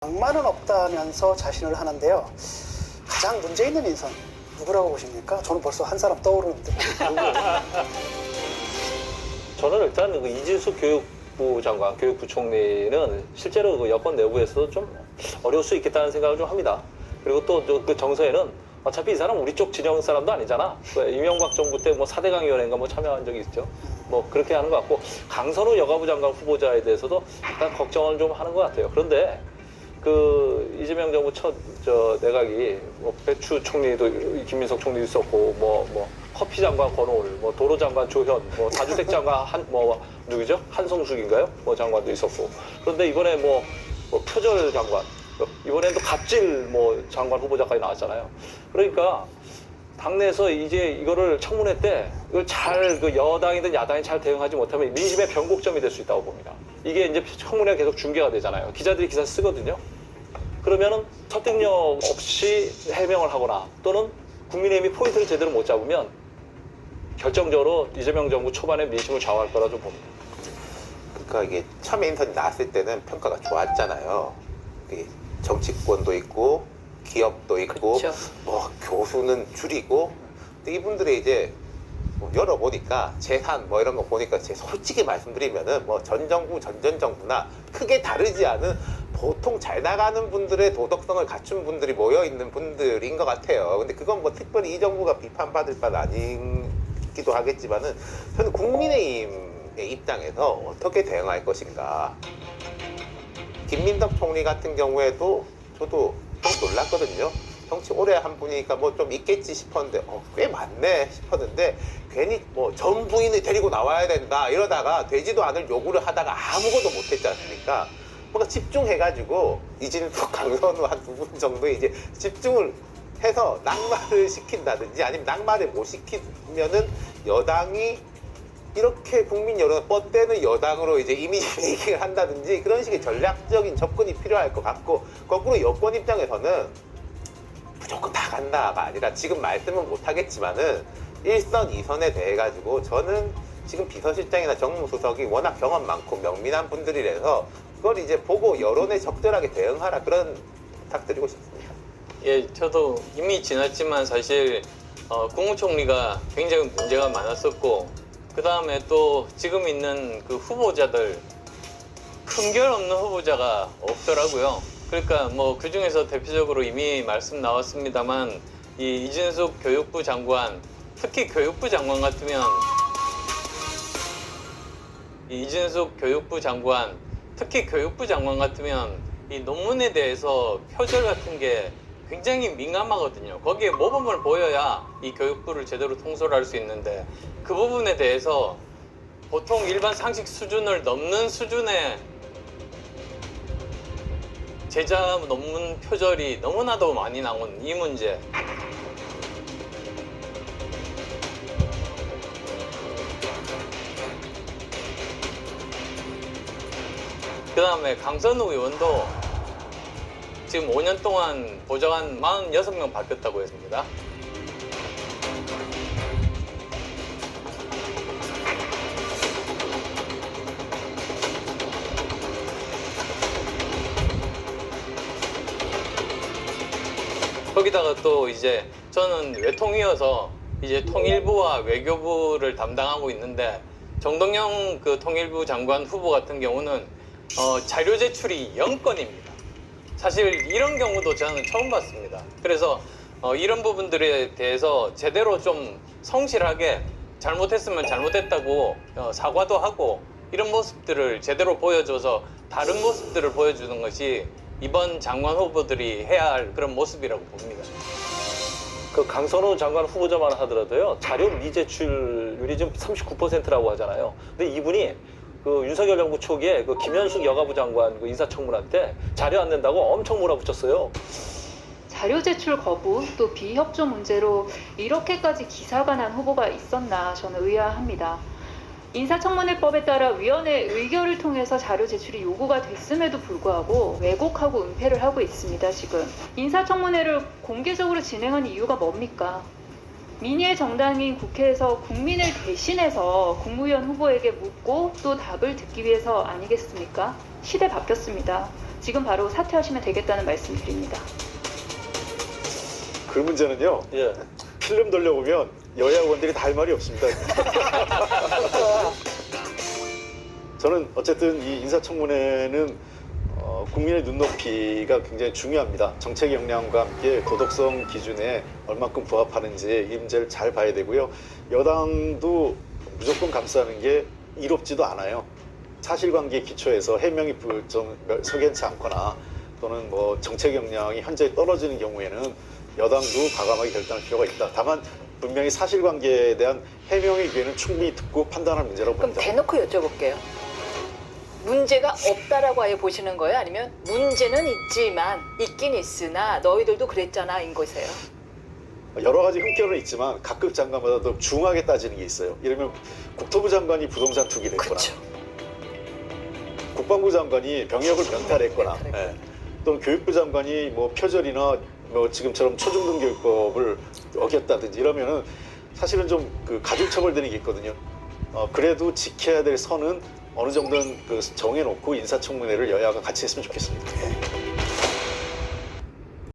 악마는 없다면서 자신을 하는데요. 가장 문제 있는 인선 누구라고 보십니까? 저는 벌써 한 사람 떠오르는데. 저는 일단 그 이진숙 교육부 장관, 교육부총리는 실제로 그 여권 내부에서도 좀 어려울 수 있겠다는 생각을 좀 합니다. 그리고 또 그 정서에는 어차피 이 사람 우리 쪽 진영 사람도 아니잖아. 이명박 정부 때 뭐 4대강 위원회인가 뭐 참여한 적이 있죠. 뭐 그렇게 하는 것 같고, 강선우 여가부 장관 후보자에 대해서도 약간 걱정을 좀 하는 것 같아요. 그런데 그 이재명 정부 첫 내각이 뭐 배추 총리도, 김민석 총리도 있었고, 뭐 커피 장관 권오을, 뭐 도로 장관 조현, 뭐 다주택 장관 누구죠? 한성숙인가요? 뭐 장관도 있었고. 그런데 이번에 뭐 표절 장관, 이번에는 또 갑질 뭐 장관 후보자까지 나왔잖아요. 그러니까 당내에서 이제 이거를 청문회 때 이걸 잘 그 여당이든 야당이 잘 대응하지 못하면 민심의 변곡점이 될 수 있다고 봅니다. 이게 이제 청문회가 계속 중계가 되잖아요. 기자들이 기사 쓰거든요. 그러면은 설득력 없이 해명을 하거나 또는 국민의힘이 포인트를 제대로 못 잡으면 결정적으로 이재명 정부 초반에 민심을 좌우할 거라 좀 봅니다. 그러니까 이게 처음에 인턴이 나왔을 때는 평가가 좋았잖아요. 이게 정치권도 있고 기업도 있고 그쵸. 뭐 교수는 줄이고, 근데 이분들이 이제 뭐 열어보니까 재산 뭐 이런 거 보니까 제 솔직히 말씀드리면은 뭐 전 정부 전전 정부나 크게 다르지 않은 보통 잘 나가는 분들의 도덕성을 갖춘 분들이 모여 있는 분들인 것 같아요. 근데 그건 뭐 특별히 이 정부가 비판받을 바는 아니기도 하겠지만은, 저는 국민의힘의 입장에서 어떻게 대응할 것인가. 김민덕 총리 같은 경우에도 저도 좀 놀랐거든요. 정치 오래 한 분이니까 뭐 좀 있겠지 싶었는데 꽤 많네 싶었는데, 괜히 뭐 전 부인을 데리고 나와야 된다 이러다가 되지도 않을 요구를 하다가 아무것도 못했지 않습니까? 뭔가 집중해가지고 이진숙, 강선우 한 두 분 정도 이제 집중을 해서 낙마를 시킨다든지, 아니면 낙마를 못 시키면은 여당이 이렇게 국민 여론을 뻗대는 여당으로 이제 이미지 메이킹을 한다든지, 그런 식의 전략적인 접근이 필요할 것 같고, 거꾸로 여권 입장에서는 무조건 다 간다가 아니라, 지금 말씀은 못하겠지만은 1선, 2선에 대해 가지고 저는 지금 비서실장이나 정무수석이 워낙 경험 많고 명민한 분들이라서 그걸 이제 보고 여론에 적절하게 대응하라, 그런 부탁드리고 싶습니다. 예, 저도 이미 지났지만 사실 국무총리가 굉장히 문제가 많았었고, 그 다음에 또 지금 있는 그 후보자들 큰결 없는 후보자가 없더라고요. 그러니까 뭐 그 중에서 대표적으로 이미 말씀 나왔습니다만, 이 이진숙 교육부 장관, 특히 교육부 장관 같으면 이 논문에 대해서 표절 같은 게 굉장히 민감하거든요. 거기에 모범을 보여야 이 교육부를 제대로 통솔할 수 있는데, 그 부분에 대해서 보통 일반 상식 수준을 넘는 수준의 제자 논문 표절이 너무나도 많이 나온 이 문제. 그 다음에 강선우 의원도 지금 5년 동안 보좌관 46명 바뀌었다고 했습니다. 거기다가 또 이제 저는 외통이어서 이제 통일부와 외교부를 담당하고 있는데, 정동영 그 통일부 장관 후보 같은 경우는 자료 제출이 0건입니다. 사실 이런 경우도 저는 처음 봤습니다. 그래서 이런 부분들에 대해서 제대로 좀 성실하게 잘못했으면 잘못했다고 사과도 하고, 이런 모습들을 제대로 보여줘서 다른 모습들을 보여주는 것이 이번 장관 후보들이 해야 할 그런 모습이라고 봅니다. 그 강선우 장관 후보자만 하더라도요, 자료 미제출률이 지금 39%라고 하잖아요. 근데 이분이 그 윤석열 정부 초기에 그 김현숙 여가부 장관 그 인사청문회 때 자료 안 낸다고 엄청 몰아붙였어요. 자료 제출 거부, 또 비협조 문제로 이렇게까지 기사가 난 후보가 있었나 저는 의아합니다. 인사청문회법에 따라 위원회 의결을 통해서 자료 제출이 요구가 됐음에도 불구하고 왜곡하고 은폐를 하고 있습니다. 지금 인사청문회를 공개적으로 진행한 이유가 뭡니까? 민의의 정당인 국회에서 국민을 대신해서 국무위원 후보에게 묻고 또 답을 듣기 위해서 아니겠습니까? 시대 바뀌었습니다. 지금 바로 사퇴하시면 되겠다는 말씀드립니다. 그 문제는요. 예. 필름 돌려보면 여야 의원들이 다 할 말이 없습니다. 저는 어쨌든 이 인사청문회는 국민의 눈높이가 굉장히 중요합니다. 정책 역량과 함께 도덕성 기준에 얼만큼 부합하는지 이 문제를 잘 봐야 되고요. 여당도 무조건 감싸는 게 이롭지도 않아요. 사실관계에 기초해서 해명이 좀 석연치 않거나 또는 뭐 정책 역량이 현저히 떨어지는 경우에는 여당도 과감하게 결단할 필요가 있다. 다만 분명히 사실관계에 대한 해명의 기회는 충분히 듣고 판단할 문제라고 그럼 봅니다. 대놓고 여쭤볼게요. 문제가 없다라고 아예 보시는 거예요? 아니면 문제는 있지만 있긴 있으나 너희들도 그랬잖아인 거세요? 여러 가지 흠결은 있지만 각급 장관마다 더 중하게 따지는 게 있어요. 예를 들면 국토부 장관이 부동산 투기를 했거나 그렇죠. 국방부 장관이 병역을 면탈했거나 면탈했거나. 또는 교육부 장관이 뭐 표절이나 뭐 지금처럼 초중등교육법을 어겼다든지 이러면은 사실은 좀 그 가중처벌되는 게 있거든요. 그래도 지켜야 될 선은 어느 정도는 그 정해놓고 인사청문회를 여야가 같이 했으면 좋겠습니다.